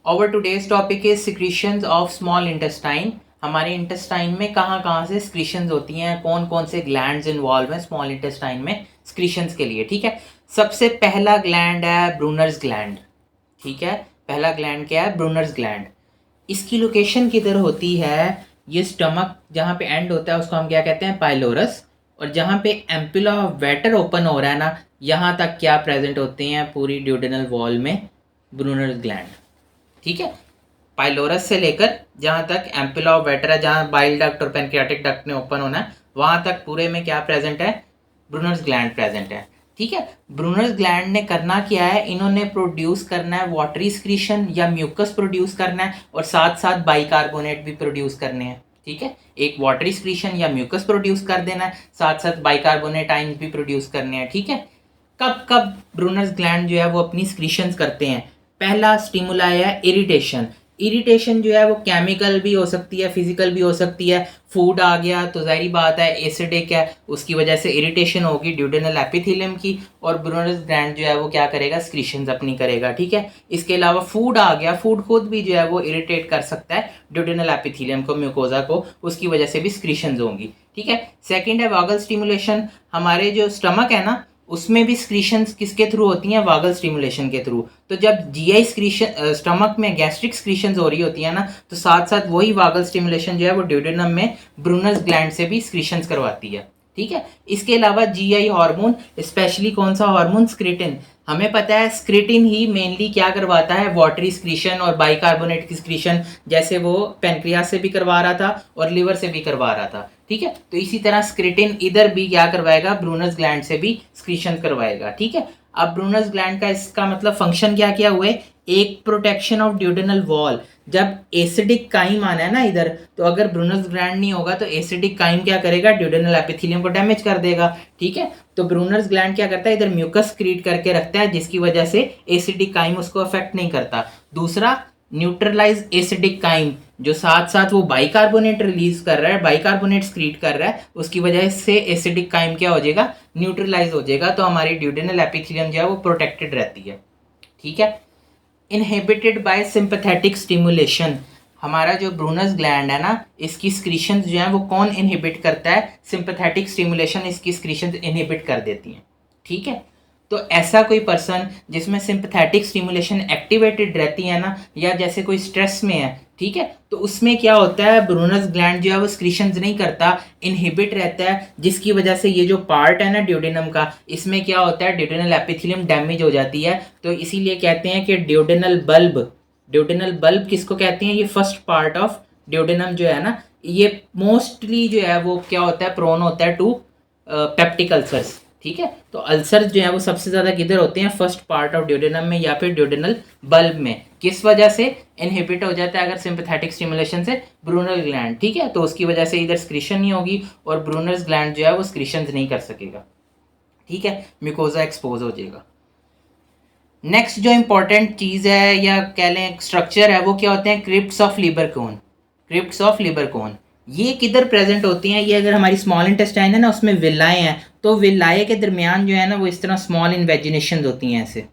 Our today's topic is secretions of small intestine. हमारे intestine में कहाँ कहाँ से स्क्रीशंस होती हैं, कौन कौन से ग्लैंड्स इन्वॉल्व हैं स्मॉल इंटेस्टाइन में स्क्रीशंस के लिए। ठीक है, सबसे पहला ग्लैंड है ब्रूनर्स ग्लैंड। ठीक है, पहला ग्लैंड क्या है? Brunner's gland. इसकी लोकेशन किधर होती है? ये स्टमक जहाँ पे एंड होता है उसको हम क्या कहते हैं? पाइलोरस। और जहाँ पे एम्पुला ऑफ वेटर ओपन हो रहा है ना, यहाँ तक क्या प्रेजेंट होते हैं पूरी ड्यूडेनल वॉल में? Brunner's gland. ठीक है, पाइलोरस से लेकर जहाँ तक एम्पुला ऑफ वेटर है, जहाँ बाइल डक्ट और पेनक्रियाटिक डक्ट ने ओपन होना है, वहाँ तक पूरे में क्या प्रेजेंट है? ब्रूनर्स ग्लैंड प्रेजेंट है। ठीक है, ब्रूनर्स ग्लैंड ने करना क्या है? इन्होंने प्रोड्यूस करना है वाटरी स्क्रीशन या म्यूकस प्रोड्यूस करना है, और साथ साथ बाइकार्बोनेट भी प्रोड्यूस करने हैं। ठीक है, एक वाटरी स्क्रीशन या म्यूकस प्रोड्यूस कर देना है, साथ साथ बाइकार्बोनेट आइंस भी प्रोड्यूस करने हैं। ठीक है, कब कब ब्रूनर्स ग्लैंड जो है वो अपनी स्क्रीशंस करते हैं? पहला स्टिमुलाई है इरिटेशन। इरिटेशन जो है वो केमिकल भी हो सकती है, फिजिकल भी हो सकती है। फूड आ गया तो जाहिर बात है एसिडिक है, उसकी वजह से इरिटेशन होगी ड्यूडेनल एपिथेलियम की, और ब्रूनर्स ग्लैंड जो है वो क्या करेगा? स्क्रीशंस अपनी करेगा। ठीक है, इसके अलावा फूड आ गया, फूड खुद भी जो है वो इरिटेट कर सकता है ड्यूडेनल एपिथेलियम को, म्यूकोजा को, उसकी वजह से भी स्क्रीशंस होंगी। ठीक है, सेकेंड है वागल स्टिमुलेशन। हमारे जो स्टमक है ना, उसमें भी स्क्रीशंस किसके थ्रू होती हैं? वागल स्टिमुलेशन के थ्रू। तो जब जीआई स्क्रीशन स्टमक में गैस्ट्रिक स्क्रीशंस हो रही होती है ना, तो साथ साथ वही वागल स्टिमुलेशन जो है वो ड्यूडेनम में ब्रूनर्स ग्लैंड से भी स्क्रीशंस करवाती है। ठीक है, इसके अलावा जीआई हार्मोन, स्पेशली कौन सा हार्मोन? स्क्रिटिन। हमें पता है स्क्रिटिन ही मेनली क्या करवाता है? वाटरी स्क्रीशन और बाइकार्बोनेट की स्क्रीशन, जैसे वो पेनक्रियास से भी करवा रहा था और लिवर से भी करवा रहा था। ठीक है, तो इसी तरह स्क्रिटिन इधर भी क्या करवाएगा? ब्रूनर्स ग्लैंड से भी स्क्रीशन करवाएगा। ठीक है, अब ब्रूनर्स ग्लैंड का इसका मतलब फंक्शन क्या क्या हुए? एक, प्रोटेक्शन ऑफ ड्यूडेनल वॉल। जब एसिडिक काइम आना है ना इधर, तो अगर ब्रूनर्स ग्लैंड नहीं होगा तो एसिडिक काइम क्या करेगा? ड्यूडेनल एपिथेलियम को डैमेज कर देगा। ठीक है, तो ब्रूनर्स ग्लैंड क्या करता है? इधर म्यूकस क्रिएट करके रखता है, जिसकी वजह से एसिडिक काइम उसको अफेक्ट नहीं करता। दूसरा, न्यूट्रलाइज एसिडिक काइम, जो साथ साथ वो बाइकार्बोनेट रिलीज कर रहा है, बाइकार्बोनेट क्रिएट कर रहा है, उसकी वजह से एसिडिक काइम क्या हो जाएगा? न्यूट्रलाइज हो जाएगा। तो हमारी ड्यूडेनल एपिथेलियम जो है वो प्रोटेक्टेड रहती है। ठीक है, इनहिबिटेड बाय सिंपैथेटिक स्टिमुलेशन। हमारा जो ब्रूनर्स ग्लैंड है ना, इसकी स्क्रीशंस जो है वो कौन इनहिबिट करता है? सिंपैथेटिक स्टिमुलेशन इसकी स्क्रीशंस इनहिबिट कर देती हैं। ठीक है, तो ऐसा कोई पर्सन जिसमें सिंपैथेटिक स्टिमुलेशन एक्टिवेटेड रहती है ना, या जैसे कोई स्ट्रेस में है, ठीक है, तो उसमें क्या होता है? ब्रूनर्स ग्लैंड जो है वो स्क्रीशंस नहीं करता, इनहिबिट रहता है, जिसकी वजह से ये जो पार्ट है ना ड्यूडेनम का, इसमें क्या होता है? ड्यूडेनल एपिथेलियम डैमेज हो जाती है। तो इसीलिए कहते हैं कि ड्यूडेनल बल्ब, ड्यूडेनल बल्ब किसको कहते हैं? ये फर्स्ट पार्ट ऑफ ड्यूडेनम जो है ना, ये मोस्टली जो है वो क्या होता है? प्रोन होता है टू पेप्टिक अल्सर्स। ठीक है, तो अल्सर जो है वो सबसे ज़्यादा किधर होते हैं? फर्स्ट पार्ट ऑफ ड्यूडेनम में या फिर ड्यूडेनल बल्ब में। किस वजह से इनहिबिट हो जाता है? अगर सिंपैथेटिक स्टिमुलेशन से ब्रूनर ग्लैंड। ठीक है, तो उसकी वजह से इधर स्क्रीशन नहीं होगी और ब्रूनर्स ग्लैंड जो है वो स्क्रीशन नहीं कर सकेगा। ठीक है, म्यूकोजा एक्सपोज हो जाएगा। नेक्स्ट जो इंपॉर्टेंट चीज़ है या कह लें स्ट्रक्चर है, वो क्या होते हैं? Crypts of Lieberkuhn. Crypts of Lieberkuhn ये किधर प्रेजेंट होती हैं? ये अगर हमारी स्मॉल इंटेस्टाइन है ना, उसमें विलाएँ हैं, तो विलाए के दरमियान जो है ना वो इस तरह स्मॉल इन्वेजिनेशन होती हैं ऐसे।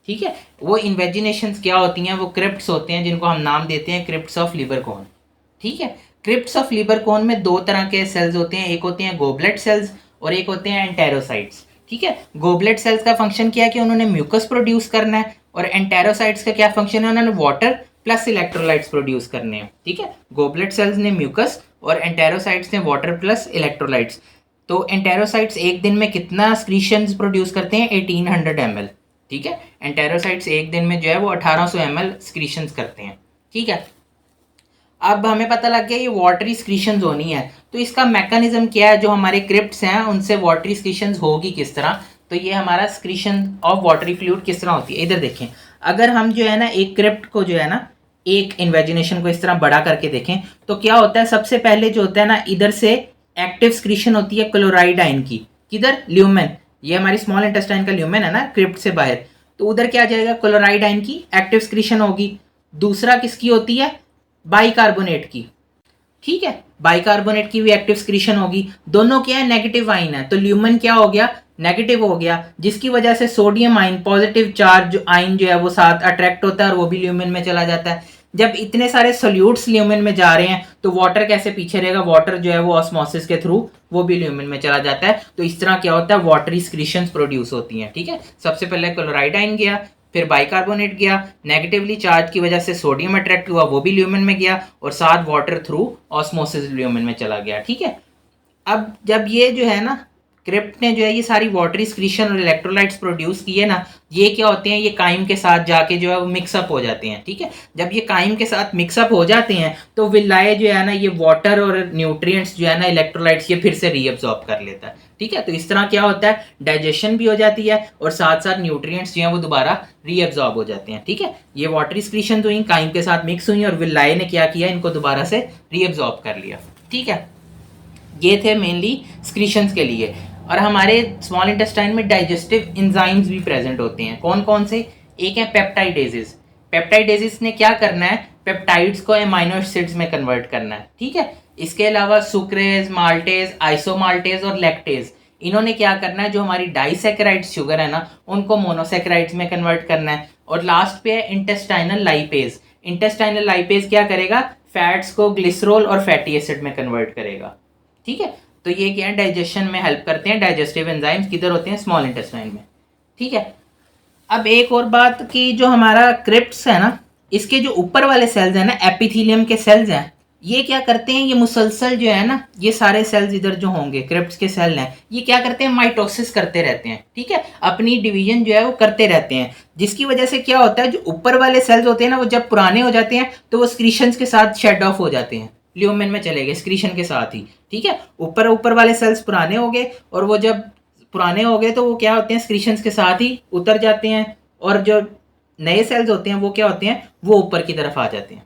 ठीक है, वो इन्वेजिनेशंस क्या होती हैं? वो क्रिप्ट्स होते हैं, जिनको हम नाम देते हैं क्रिप्ट्स ऑफ लिबर कोन। ठीक है, क्रिप्ट्स ऑफ लिबर कोन में दो तरह के सेल्स होते हैं, एक होते हैं गोबलेट सेल्स और एक होते हैं एंटेरोसाइट्स। ठीक है, गोबलेट सेल्स का फंक्शन क्या है? कि उन्होंने म्यूकस प्रोड्यूस करना है, और एंटेरोसाइट्स का क्या फंक्शन है? उन्होंने वाटर प्लस इलेक्ट्रोलाइट्स प्रोड्यूस करने हैं। ठीक है, गोबलेट सेल्स ने म्यूकस और एंटेरोसाइट्स ने वाटर प्लस इलेक्ट्रोलाइट्स। तो एंटेरोसाइट्स एक दिन में कितना स्क्रीशंस प्रोड्यूस करते हैं? 1800 ml। ठीक है, एंटेरोसाइट्स एक दिन में जो है वो 1800 ml स्क्रीशंस करते हैं। ठीक है, अब हमें पता लग गया ये वाटरी स्क्रीशंस होनी है, तो इसका मैकेनिज्म क्या है? जो हमारे क्रिप्ट्स हैं उनसे वाटरी स्क्रीशंस होगी किस तरह? तो ये हमारा स्क्रीशन ऑफ वाटरी फ्लूइड किस तरह होती है, इधर देखें। अगर हम जो है ना एक क्रिप्ट को जो है ना, एक इन्वेजिनेशन को इस तरह बड़ा करके देखें, तो क्या होता है? सबसे पहले जो होता है ना, इधर से एक्टिव स्क्रीशन होती है क्लोराइड आयन की। किधर? ल्यूमेन। ये हमारी स्मॉल इंटेस्टाइन का ल्यूमेन है ना, क्रिप्ट से बाहर, तो उधर क्या जाएगा? क्लोराइड आयन की एक्टिव स्क्रीशन होगी। दूसरा किसकी होती है? बाइकार्बोनेट की। ठीक है, बाइकार्बोनेट की भी एक्टिव स्क्रीशन होगी। दोनों क्या है? नेगेटिव आइन है, तो ल्यूमेन क्या हो गया? नेगेटिव हो गया, जिसकी वजह से sodium ion positive charge ion जो है वो साथ अट्रैक्ट होता है और वो भी ल्यूमेन में चला जाता है। जब इतने सारे सोल्यूट्स ल्यूमेन में जा रहे हैं तो वाटर कैसे पीछे रहेगा, वाटर जो है वो ऑस्मोसिस के थ्रू वो भी ल्यूमेन में चला जाता है। तो इस तरह क्या होता है, वाटरी स्क्रीशंस प्रोड्यूस होती हैं। ठीक है, सबसे पहले क्लोराइड आयन गया, फिर बाइकार्बोनेट गया, नेगेटिवली चार्ज की वजह से सोडियम अट्रैक्ट हुआ, वो भी ल्यूमेन में गया, और साथ वाटर थ्रू ऑस्मोसिस ल्यूमेन में चला गया। ठीक है, अब जब ये जो है ना क्रिप्ट ने जो है ये सारी वाटरी स्क्रीशन और इलेक्ट्रोलाइट्स प्रोड्यूस किए ना, ये क्या होते हैं, ये काइम के साथ जाके जो है वो मिक्सअप हो जाते हैं। ठीक है, जब ये काइम के साथ मिक्सअप हो जाते हैं तो विलाय जो है ना ये वाटर और न्यूट्रिएंट्स जो है ना इलेक्ट्रोलाइट्स ये फिर से रीअब्सॉर्ब कर लेता है। ठीक है, तो इस तरह क्या होता है, डाइजेशन भी हो जाती है और साथ साथ न्यूट्रिएंट्स जो है वो दोबारा रीअब्सॉर्ब हो जाते हैं। ठीक है, ये वाटरी स्क्रीशन हुई, काइम के साथ मिक्स हुई और विलाय ने क्या किया, इनको दोबारा से रीअब्सॉर्ब कर लिया। ठीक है, ये थे मेनली स्क्रीशंस के लिए। और हमारे स्मॉल इंटेस्टाइन में डाइजेस्टिव एंजाइम्स भी प्रेजेंट होते हैं। कौन कौन से, एक है पेप्टाइडेजेस। पेप्टाइडेजेस ने क्या करना है, पेप्टाइड्स को एमाइनो एसिड्स में कन्वर्ट करना है। ठीक है, इसके अलावा सुक्रेज, माल्टेज, आइसोमाल्टेज और लैक्टेज, इन्होंने क्या करना है, जो हमारी डाइसैकेराइड्स शुगर है ना उनको मोनोसैकेराइड्स में कन्वर्ट करना है। और लास्ट पे है इंटेस्टाइनल लाइपेज। इंटेस्टाइनल लाइपेज क्या करेगा, फैट्स को ग्लिसरॉल और फैटी एसिड में कन्वर्ट करेगा। ठीक है, तो ये क्या है, डाइजेशन में हेल्प करते हैं। डाइजेस्टिव एंजाइम्स किधर होते हैं, स्मॉल इंटेस्टाइन में। ठीक है, अब एक और बात कि जो हमारा क्रिप्ट्स है ना, इसके जो ऊपर वाले सेल्स हैं ना, एपिथेलियम के सेल्स हैं, ये क्या करते हैं, ये मुसलसल जो है ना, ये सारे सेल्स इधर जो होंगे क्रिप्ट्स के सेल हैं, ये क्या करते हैं, माइटोसिस करते रहते हैं। ठीक है, अपनी डिवीजन जो है वो करते रहते हैं, जिसकी वजह से क्या होता है, जो ऊपर वाले सेल्स होते हैं ना वो जब पुराने हो जाते हैं तो वो स्क्रीशंस के साथ शेड ऑफ हो जाते हैं, ल्यूमेन में चले गए स्क्रीशन के साथ ही। ठीक है, ऊपर वाले सेल्स पुराने हो गए और वो जब पुराने हो गए तो वो क्या होते हैं, स्क्रीशंस के साथ ही उतर जाते हैं, और जो नए सेल्स होते हैं वो क्या होते हैं, वो ऊपर की तरफ आ जाते हैं।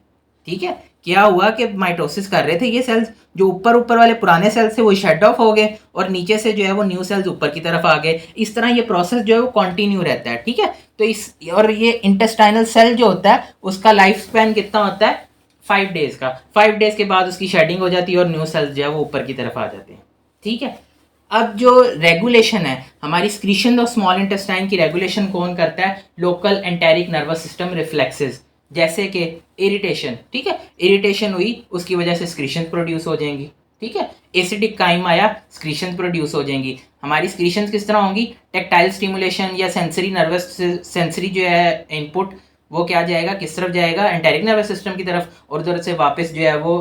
ठीक है, क्या हुआ कि माइटोसिस कर रहे थे ये सेल्स, जो ऊपर वाले पुराने सेल्स थे वो शेड ऑफ हो गए और नीचे से जो है वो न्यू सेल्स ऊपर की तरफ आ गए। इस तरह ये प्रोसेस जो है वो कंटिन्यू रहता है। ठीक है, तो इस और ये इंटेस्टाइनल सेल जो होता है उसका लाइफ स्पैन कितना होता है, 5 डेज का। 5 डेज के बाद उसकी शेडिंग हो जाती है और न्यू सेल्स जो है वो ऊपर की तरफ आ जाते हैं। ठीक है, अब जो रेगुलेशन है हमारी स्क्रीशन और स्मॉल इंटेस्टाइन की, रेगुलेशन कौन करता है, local enteric nervous system reflexes, जैसे कि इरिटेशन। ठीक है, इरिटेशन हुई उसकी वजह से स्क्रीशन प्रोड्यूस हो जाएंगी। ठीक है, एसिडिक काइम आया, स्क्रीशन प्रोड्यूस हो जाएंगी। हमारी स्क्रीशन किस तरह होंगी, टेक्टाइल स्टिमुलेशन या सेंसरी नर्वस, सेंसरी जो है इनपुट वो क्या जाएगा, किस तरफ जाएगा, एंटेरिक नर्वस सिस्टम की तरफ, और उधर से वापस जो है वो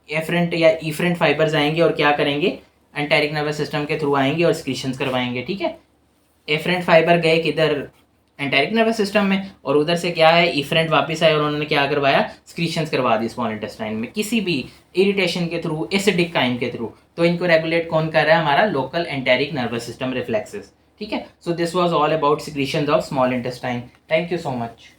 एफरेंट या इफरेंट फाइबर्स आएंगे और क्या करेंगे, एंटेरिक नर्वस सिस्टम के थ्रू आएंगे और स्क्रीशंस करवाएंगे। ठीक है, एफरेंट फाइबर गए किधर, एंटेरिक नर्वस सिस्टम में, और उधर से क्या है, इफरेंट वापस आए और उन्होंने क्या करवाया, स्क्रीशंस करवा दी स्मॉल इंटेस्टाइन में, किसी भी इरिटेशन के थ्रू, एसिडिक काइम के थ्रू। तो इनको रेगुलेट कौन कर रहा है, हमारा local enteric nervous system reflexes. ठीक है, so this was all about secretions of small intestine. Thank you so much.